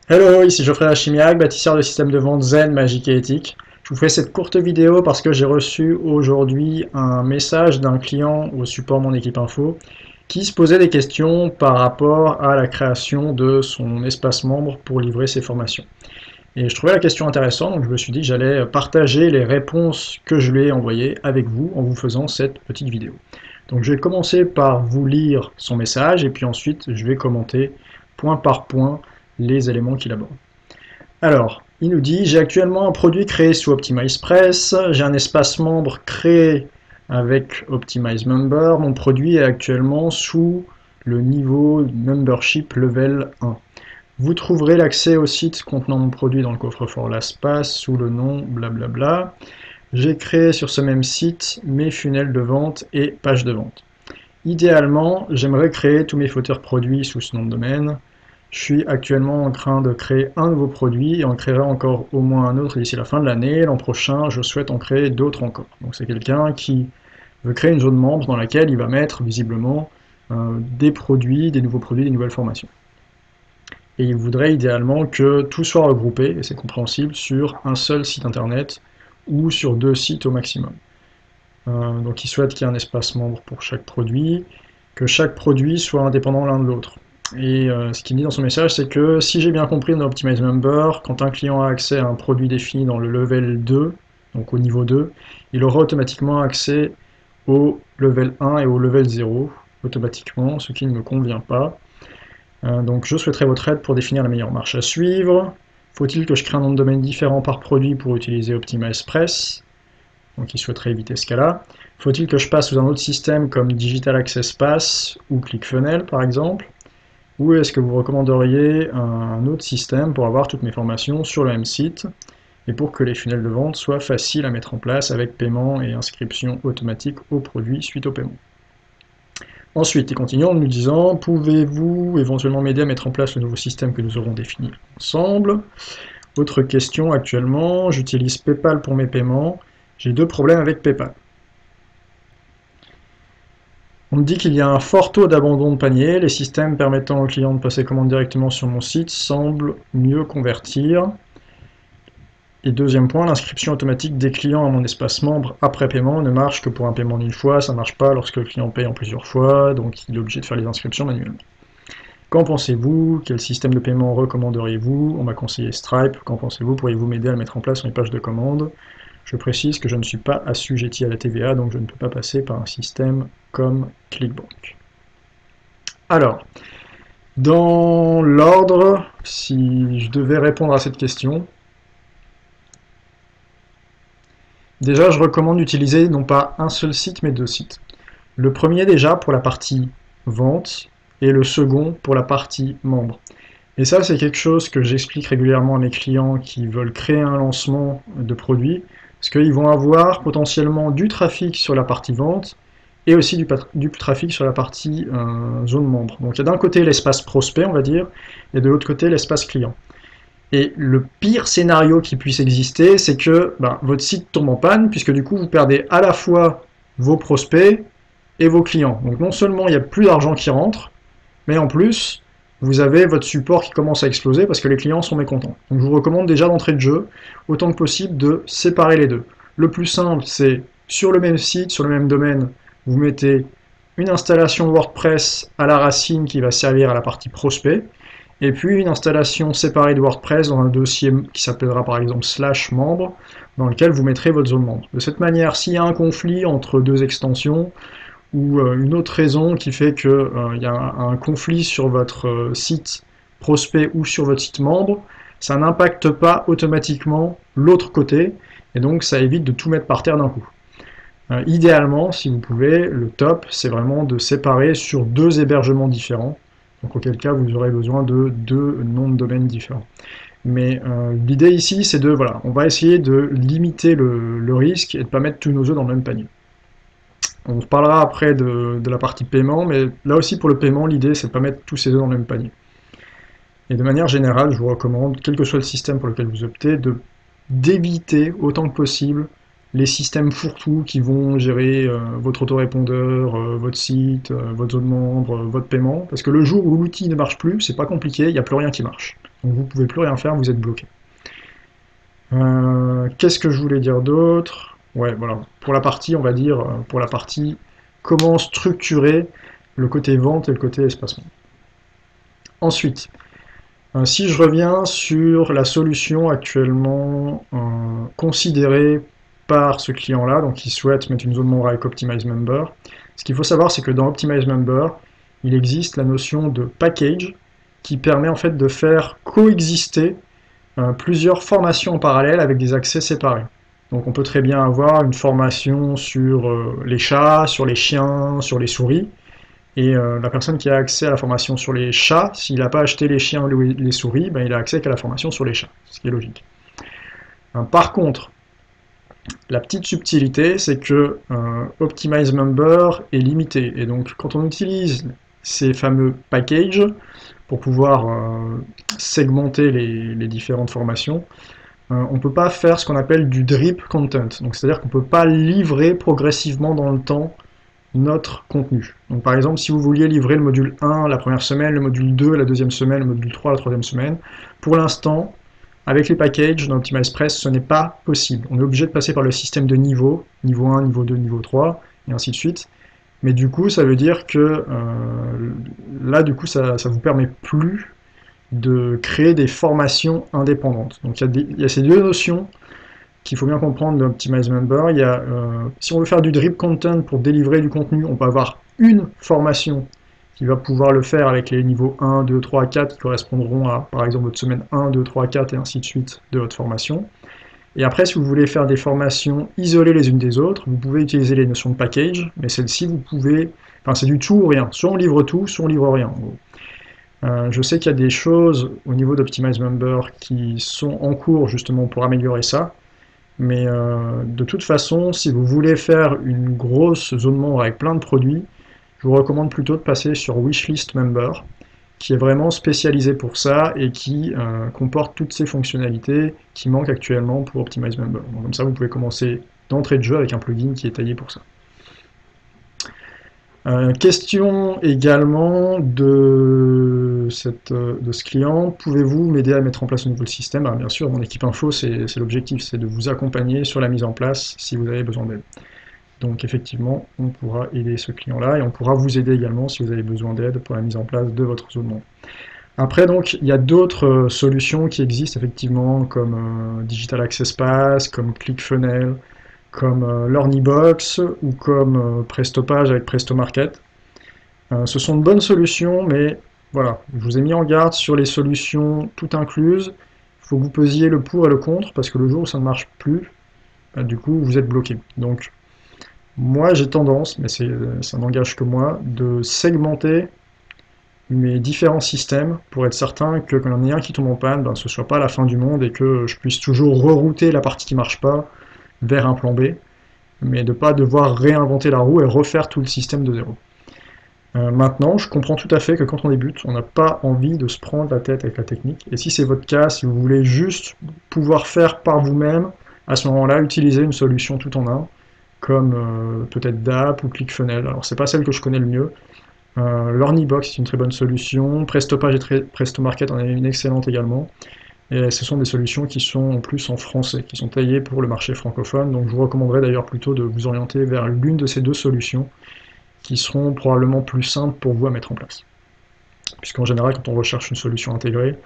Hello, ici Geoffrey Lachimiac, bâtisseur de systèmes de vente zen, magique et éthique. Je vous fais cette courte vidéo parce que j'ai reçu aujourd'hui un message d'un client au support Mon Équipe Info qui se posait des questions par rapport à la création de son espace membre pour livrer ses formations. Et je trouvais la question intéressante, donc je me suis dit que j'allais partager les réponses que je lui ai envoyées avec vous en vous faisant cette petite vidéo. Donc je vais commencer par vous lire son message et puis ensuite je vais commenter point par point les éléments qu'il aborde. Alors, il nous dit, j'ai actuellement un produit créé sous OptimizePress, j'ai un espace membre créé avec Optimize Member, mon produit est actuellement sous le niveau Membership Level 1. Vous trouverez l'accès au site contenant mon produit dans le coffre-fort LastPass sous le nom blablabla. J'ai créé sur ce même site mes funnels de vente et pages de vente. Idéalement, j'aimerais créer tous mes fauteurs produits sous ce nom de domaine. Je suis actuellement en train de créer un nouveau produit et en créerai encore au moins un autre d'ici la fin de l'année. L'an prochain, je souhaite en créer d'autres encore. Donc c'est quelqu'un qui veut créer une zone membre dans laquelle il va mettre visiblement des produits, des nouveaux produits, des nouvelles formations. Et il voudrait idéalement que tout soit regroupé, et c'est compréhensible, sur un seul site internet ou sur 2 sites au maximum. Donc il souhaite qu'il y ait un espace membre pour chaque produit, que chaque produit soit indépendant l'un de l'autre. Et ce qu'il dit dans son message, c'est que si j'ai bien compris dans Optimize Member, quand un client a accès à un produit défini dans le level 2, donc au niveau 2, il aura automatiquement accès au level 1 et au level 0, automatiquement, ce qui ne me convient pas. Donc je souhaiterais votre aide pour définir la meilleure marche à suivre. Faut-il que je crée un nom de domaine différent par produit pour utiliser OptimizePress? Donc il souhaiterait éviter ce cas-là. Faut-il que je passe sous un autre système comme Digital Access Pass ou ClickFunnels par exemple? Ou est-ce que vous recommanderiez un autre système pour avoir toutes mes formations sur le même site et pour que les funnels de vente soient faciles à mettre en place avec paiement et inscription automatique au produit suite au paiement? Ensuite, il continue en nous disant, pouvez-vous éventuellement m'aider à mettre en place le nouveau système que nous aurons défini ensemble? Autre question actuellement, j'utilise PayPal pour mes paiements. J'ai 2 problèmes avec PayPal. On me dit qu'il y a un fort taux d'abandon de panier. Les systèmes permettant aux clients de passer commande directement sur mon site semblent mieux convertir. Et deuxième point, l'inscription automatique des clients à mon espace membre après paiement ne marche que pour un paiement d'une fois, ça ne marche pas lorsque le client paye en plusieurs fois, donc il est obligé de faire les inscriptions manuellement. Qu'en pensez-vous? Quel système de paiement recommanderiez-vous? On m'a conseillé Stripe. Qu'en pensez-vous? Pourriez-vous m'aider à le mettre en place sur mes pages de commande? Je précise que je ne suis pas assujetti à la TVA, donc je ne peux pas passer par un système comme ClickBank. Alors, dans l'ordre, si je devais répondre à cette question, déjà je recommande d'utiliser non pas un seul site mais 2 sites. Le premier déjà pour la partie vente et le second pour la partie membre. Et ça, c'est quelque chose que j'explique régulièrement à mes clients qui veulent créer un lancement de produit, parce qu'ils vont avoir potentiellement du trafic sur la partie vente et aussi du trafic sur la partie zone membre. Donc il y a d'un côté l'espace prospect, on va dire, et de l'autre côté l'espace client. Et le pire scénario qui puisse exister, c'est que votre site tombe en panne, puisque du coup vous perdez à la fois vos prospects et vos clients. Donc non seulement il n'y a plus d'argent qui rentre, mais en plus, vous avez votre support qui commence à exploser parce que les clients sont mécontents. Donc je vous recommande déjà d'entrée de jeu, autant que possible, de séparer les deux. Le plus simple, c'est sur le même site, sur le même domaine, vous mettez une installation WordPress à la racine qui va servir à la partie prospect, et puis une installation séparée de WordPress dans un dossier qui s'appellera par exemple slash membre, dans lequel vous mettrez votre zone membre. De cette manière, s'il y a un conflit entre deux extensions, ou une autre raison qui fait qu'il y a un conflit sur votre site prospect ou sur votre site membre, ça n'impacte pas automatiquement l'autre côté, et donc ça évite de tout mettre par terre d'un coup. Idéalement, si vous pouvez, le top, c'est vraiment de séparer sur 2 hébergements différents, donc auquel cas vous aurez besoin de 2 noms de domaine différents. Mais l'idée ici, c'est de, voilà, on va essayer de limiter le risque et de ne pas mettre tous nos œufs dans le même panier. On reparlera après de la partie paiement, mais là aussi pour le paiement, l'idée c'est de ne pas mettre tous ses œufs dans le même panier. Et de manière générale, je vous recommande, quel que soit le système pour lequel vous optez, d'éviter autant que possible les systèmes fourre-tout qui vont gérer votre autorépondeur, votre site, votre zone membre, votre paiement, parce que le jour où l'outil ne marche plus, c'est pas compliqué, il n'y a plus rien qui marche. Donc vous pouvez plus rien faire, vous êtes bloqué. Qu'est-ce que je voulais dire d'autre? Ouais, voilà. Pour la partie, on va dire, pour la partie comment structurer le côté vente et le côté espacement. Ensuite, si je reviens sur la solution actuellement considérée par ce client-là, donc il souhaite mettre une zone membre avec Optimize Member, ce qu'il faut savoir, c'est que dans Optimize Member, il existe la notion de package qui permet en fait de faire coexister plusieurs formations en parallèle avec des accès séparés. Donc on peut très bien avoir une formation sur les chats, sur les chiens, sur les souris, et la personne qui a accès à la formation sur les chats, s'il n'a pas acheté les chiens ou les souris, ben, il a accès qu'à la formation sur les chats, ce qui est logique. Par contre, la petite subtilité, c'est que Optimize Member est limité, et donc quand on utilise ces fameux packages pour pouvoir segmenter les différentes formations, on ne peut pas faire ce qu'on appelle du drip content, donc c'est-à-dire qu'on ne peut pas livrer progressivement dans le temps notre contenu. Donc par exemple, si vous vouliez livrer le module 1 la première semaine, le module 2 la deuxième semaine, le module 3 la troisième semaine, pour l'instant, avec les packages dans OptimizePress, ce n'est pas possible. On est obligé de passer par le système de niveau, niveau 1, niveau 2, niveau 3, et ainsi de suite. Mais du coup, ça veut dire que là, du coup, ça vous permet plus de créer des formations indépendantes. Donc il y a ces deux notions qu'il faut bien comprendre dans Optimize Member. Il y a, si on veut faire du drip content pour délivrer du contenu, on peut avoir une formation qui va pouvoir le faire avec les niveaux 1, 2, 3, 4 qui correspondront à, par exemple, votre semaine 1, 2, 3, 4 et ainsi de suite de votre formation. Et après, si vous voulez faire des formations isolées les unes des autres, vous pouvez utiliser les notions de package, mais celle-ci, vous pouvez... Enfin, c'est du tout ou rien. Soit on livre tout, soit on livre rien, en gros. Je sais qu'il y a des choses au niveau d'Optimize Member qui sont en cours justement pour améliorer ça. Mais de toute façon, si vous voulez faire une grosse zone membre avec plein de produits, je vous recommande plutôt de passer sur Wishlist Member, qui est vraiment spécialisé pour ça et qui comporte toutes ces fonctionnalités qui manquent actuellement pour Optimize Member. Donc, comme ça, vous pouvez commencer d'entrée de jeu avec un plugin qui est taillé pour ça. Question également de ce client, pouvez-vous m'aider à mettre en place un nouveau système? Bien sûr, mon équipe info, c'est l'objectif, c'est de vous accompagner sur la mise en place si vous avez besoin d'aide. Donc effectivement, on pourra aider ce client-là et on pourra vous aider également si vous avez besoin d'aide pour la mise en place de votre zone membre. Après, donc, il y a d'autres solutions qui existent effectivement, comme Digital Access Pass, comme ClickFunnels, comme Learnybox ou comme Prestopage avec Prestomarket. Ce sont de bonnes solutions, mais voilà, je vous ai mis en garde sur les solutions toutes incluses. Il faut que vous pesiez le pour et le contre, parce que le jour où ça ne marche plus, du coup, vous êtes bloqué. Donc, moi, j'ai tendance, mais ça n'engage que moi, de segmenter mes différents systèmes pour être certain que quand il y en a un qui tombe en panne, ce ne soit pas la fin du monde et que je puisse toujours rerouter la partie qui ne marche pas vers un plan B, mais de ne pas devoir réinventer la roue et refaire tout le système de zéro. Maintenant, je comprends tout à fait que quand on débute, on n'a pas envie de se prendre la tête avec la technique, et si c'est votre cas, si vous voulez juste pouvoir faire par vous-même, à ce moment-là, utilisez une solution tout en un, comme peut-être DAP ou ClickFunnels. Alors c'est pas celle que je connais le mieux. Learnybox est une très bonne solution, Prestopage et Prestomarket en est une excellente également. Et ce sont des solutions qui sont en plus en français, qui sont taillées pour le marché francophone. Donc je vous recommanderais d'ailleurs plutôt de vous orienter vers l'une de ces deux solutions qui seront probablement plus simples pour vous à mettre en place. Puisqu'en général, quand on recherche une solution intégrée,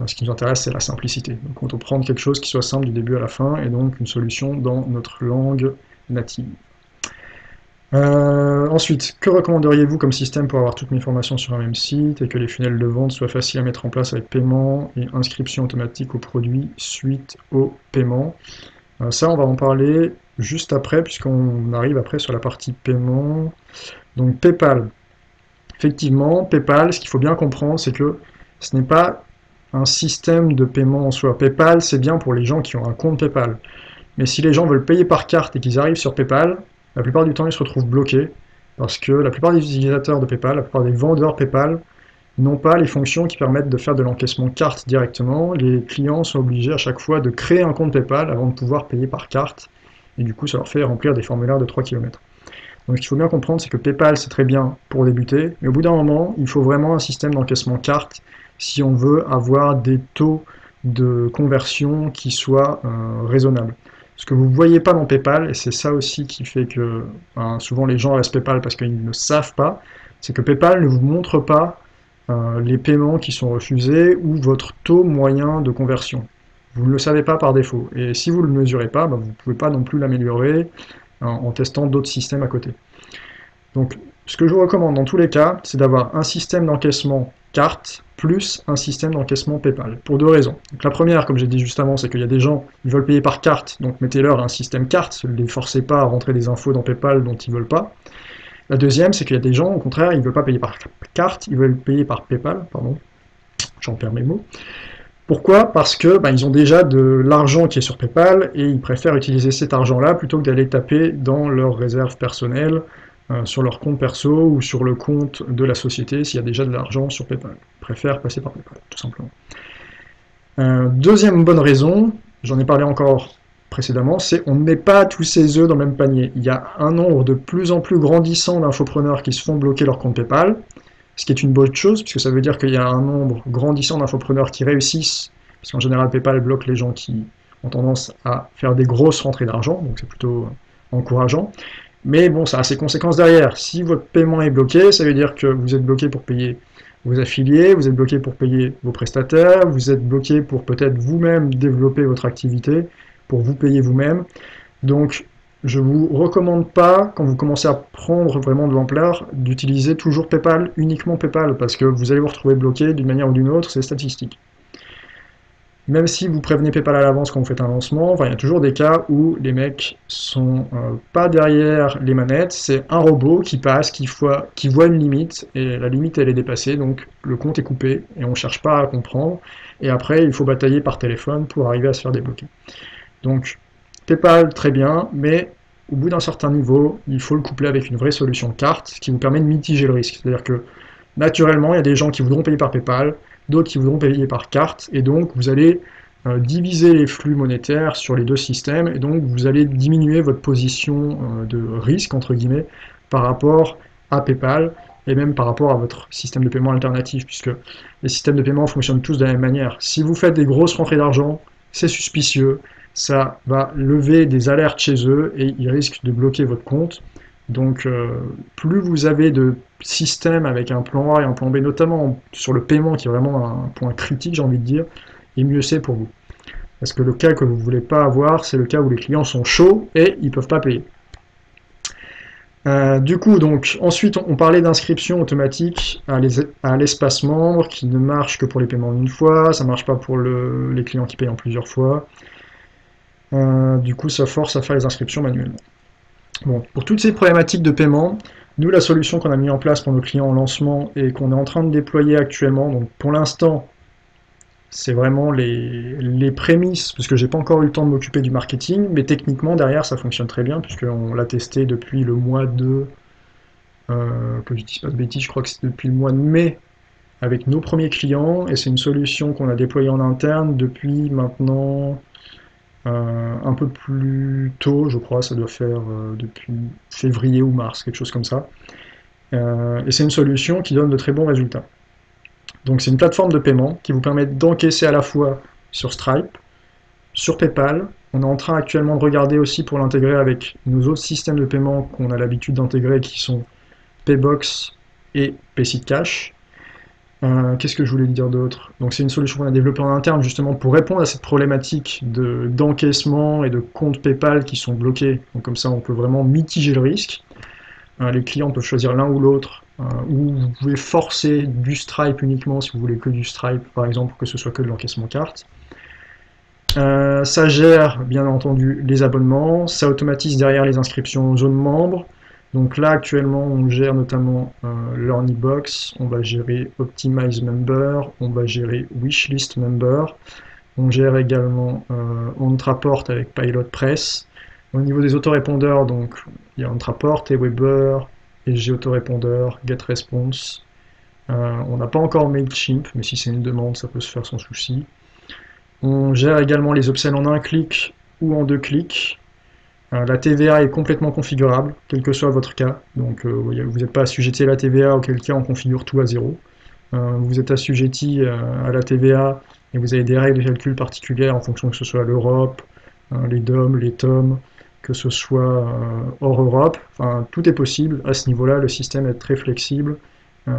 ce qui nous intéresse, c'est la simplicité. Donc on peut prendre quelque chose qui soit simple du début à la fin, et donc une solution dans notre langue native. Ensuite, que recommanderiez-vous comme système pour avoir toutes mes formations sur un même site et que les funnels de vente soient faciles à mettre en place avec paiement et inscription automatique au produit suite au paiement? Ça, on va en parler juste après, puisqu'on arrive après sur la partie paiement. Donc PayPal. Effectivement, PayPal, ce qu'il faut bien comprendre, c'est que ce n'est pas un système de paiement en soi. PayPal, c'est bien pour les gens qui ont un compte PayPal. Mais si les gens veulent payer par carte et qu'ils arrivent sur PayPal, la plupart du temps, ils se retrouvent bloqués parce que la plupart des utilisateurs de PayPal, la plupart des vendeurs PayPal n'ont pas les fonctions qui permettent de faire de l'encaissement carte directement. Les clients sont obligés à chaque fois de créer un compte PayPal avant de pouvoir payer par carte. et du coup ça leur fait remplir des formulaires de 3 km. Donc ce qu'il faut bien comprendre, c'est que PayPal c'est très bien pour débuter, mais au bout d'un moment, il faut vraiment un système d'encaissement carte si on veut avoir des taux de conversion qui soient raisonnables. Ce que vous ne voyez pas dans PayPal, et c'est ça aussi qui fait que souvent les gens restent PayPal parce qu'ils ne savent pas, c'est que PayPal ne vous montre pas les paiements qui sont refusés ou votre taux moyen de conversion. Vous ne le savez pas par défaut. Et si vous ne le mesurez pas, vous ne pouvez pas non plus l'améliorer en testant d'autres systèmes à côté. Donc ce que je vous recommande dans tous les cas, c'est d'avoir un système d'encaissement carte plus un système d'encaissement PayPal, pour 2 raisons. Donc la première, comme j'ai dit juste avant, c'est qu'il y a des gens qui veulent payer par carte, donc mettez-leur un système carte, ne les forcez pas à rentrer des infos dans PayPal dont ils ne veulent pas. La deuxième, c'est qu'il y a des gens, au contraire, ils ne veulent pas payer par carte, ils veulent payer par PayPal, pardon, j'en perds mes mots. Pourquoi? Parce que ils ont déjà de l'argent qui est sur PayPal et ils préfèrent utiliser cet argent-là plutôt que d'aller taper dans leurs réserves personnelles, sur leur compte perso ou sur le compte de la société s'il y a déjà de l'argent sur PayPal. Ils préfèrent passer par PayPal, tout simplement. Deuxième bonne raison, j'en ai parlé encore précédemment, c'est on ne met pas tous ses œufs dans le même panier. Il y a un nombre de plus en plus grandissant d'infopreneurs qui se font bloquer leur compte PayPal, ce qui est une bonne chose, puisque ça veut dire qu'il y a un nombre grandissant d'infopreneurs qui réussissent, parce qu'en général PayPal bloque les gens qui ont tendance à faire des grosses rentrées d'argent, donc c'est plutôt encourageant. Mais bon, ça a ses conséquences derrière. Si votre paiement est bloqué, ça veut dire que vous êtes bloqué pour payer vos affiliés, vous êtes bloqué pour payer vos prestataires, vous êtes bloqué pour peut-être vous-même développer votre activité, pour vous payer vous-même. Donc je ne vous recommande pas, quand vous commencez à prendre vraiment de l'ampleur, d'utiliser toujours PayPal, uniquement PayPal, parce que vous allez vous retrouver bloqué d'une manière ou d'une autre, c'est statistique. Même si vous prévenez PayPal à l'avance quand vous faites un lancement, il y a toujours des cas où les mecs sont pas derrière les manettes, c'est un robot qui passe, qui voit une limite, et la limite elle est dépassée, donc le compte est coupé, et on ne cherche pas à comprendre, et après il faut batailler par téléphone pour arriver à se faire débloquer. Donc PayPal très bien, mais au bout d'un certain niveau, il faut le coupler avec une vraie solution carte qui vous permet de mitiger le risque. C'est-à-dire que naturellement, il y a des gens qui voudront payer par PayPal, d'autres qui voudront payer par carte, et donc vous allez diviser les flux monétaires sur les deux systèmes, et donc vous allez diminuer votre position de risque, entre guillemets, par rapport à PayPal, et même par rapport à votre système de paiement alternatif, puisque les systèmes de paiement fonctionnent tous de la même manière. Si vous faites des grosses rentrées d'argent, c'est suspicieux, ça va lever des alertes chez eux, et ils risquent de bloquer votre compte. Donc plus vous avez de systèmes avec un plan A et un plan B, notamment sur le paiement qui est vraiment un point critique, j'ai envie de dire, et mieux c'est pour vous. Parce que le cas que vous ne voulez pas avoir, c'est le cas où les clients sont chauds et ils ne peuvent pas payer. Du coup, donc, ensuite on parlait d'inscription automatique à l'espace membre qui ne marche que pour les paiements d'une fois, ça ne marche pas pour les clients qui payent en plusieurs fois. Du coup, ça force à faire les inscriptions manuellement. Bon, pour toutes ces problématiques de paiement, nous, la solution qu'on a mis en place pour nos clients en lancement et qu'on est en train de déployer actuellement, donc pour l'instant, c'est vraiment les prémices, parce que j'ai pas encore eu le temps de m'occuper du marketing, mais techniquement, derrière, ça fonctionne très bien, puisqu'on l'a testé depuis le mois de... que je dise pas de bêtises, je crois que c'est depuis le mois de mai, avec nos premiers clients, et c'est une solution qu'on a déployée en interne depuis maintenant... un peu plus tôt, je crois, ça doit faire depuis février ou mars, quelque chose comme ça. Et c'est une solution qui donne de très bons résultats. Donc c'est une plateforme de paiement qui vous permet d'encaisser à la fois sur Stripe, sur PayPal. On est en train actuellement de regarder aussi pour l'intégrer avec nos autres systèmes de paiement qu'on a l'habitude d'intégrer qui sont Paybox et PaySeedCash. Qu'est-ce que je voulais dire d'autre? Donc c'est une solution qu'on a développée en interne justement pour répondre à cette problématique d'encaissement et de comptes PayPal qui sont bloqués. Donc comme ça on peut vraiment mitiger le risque. Les clients peuvent choisir l'un ou l'autre, ou vous pouvez forcer du Stripe uniquement si vous voulez que du Stripe par exemple, pour que ce soit que de l'encaissement carte. Ça gère bien entendu les abonnements, ça automatise derrière les inscriptions aux zones membres. Donc là actuellement on gère notamment l'Ornibox, on va gérer Optimize Member, on va gérer Wishlist Member, on gère également Ontraport avec Pilot Press. Au niveau des autorépondeurs, donc il y a Ontraport, Aweber, SG Autorépondeur, GetResponse. On n'a pas encore Mailchimp, mais si c'est une demande, ça peut se faire sans souci. On gère également les upsells en un clic ou en deux clics. La TVA est complètement configurable, quel que soit votre cas. Donc vous n'êtes pas assujetti à la TVA, auquel cas on configure tout à zéro. Vous êtes assujetti à la TVA et vous avez des règles de calcul particulières en fonction que ce soit l'Europe, les DOM, les TOM, que ce soit hors Europe. Enfin, tout est possible. À ce niveau-là, le système est très flexible.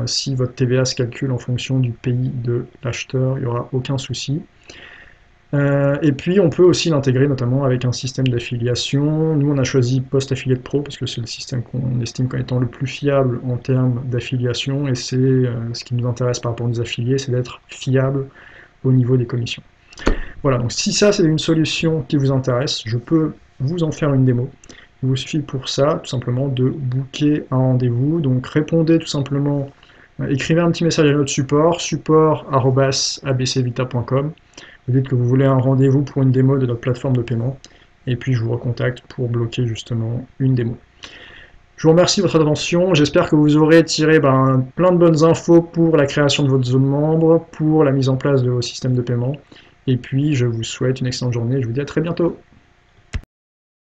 Si votre TVA se calcule en fonction du pays de l'acheteur, il n'y aura aucun souci. Et puis on peut aussi l'intégrer notamment avec un système d'affiliation. Nous on a choisi Post Affiliate Pro parce que c'est le système qu'on estime comme étant le plus fiable en termes d'affiliation et c'est ce qui nous intéresse par rapport aux affiliés, c'est d'être fiable au niveau des commissions. Voilà, donc si ça c'est une solution qui vous intéresse, je peux vous en faire une démo. Il vous suffit pour ça tout simplement de booker un rendez-vous. Donc répondez tout simplement, écrivez un petit message à notre support@abcvita.com. Vous dites que vous voulez un rendez-vous pour une démo de notre plateforme de paiement, et puis je vous recontacte pour bloquer justement une démo. Je vous remercie de votre attention, j'espère que vous aurez tiré plein de bonnes infos pour la création de votre zone membre, pour la mise en place de vos systèmes de paiement, et puis je vous souhaite une excellente journée, je vous dis à très bientôt.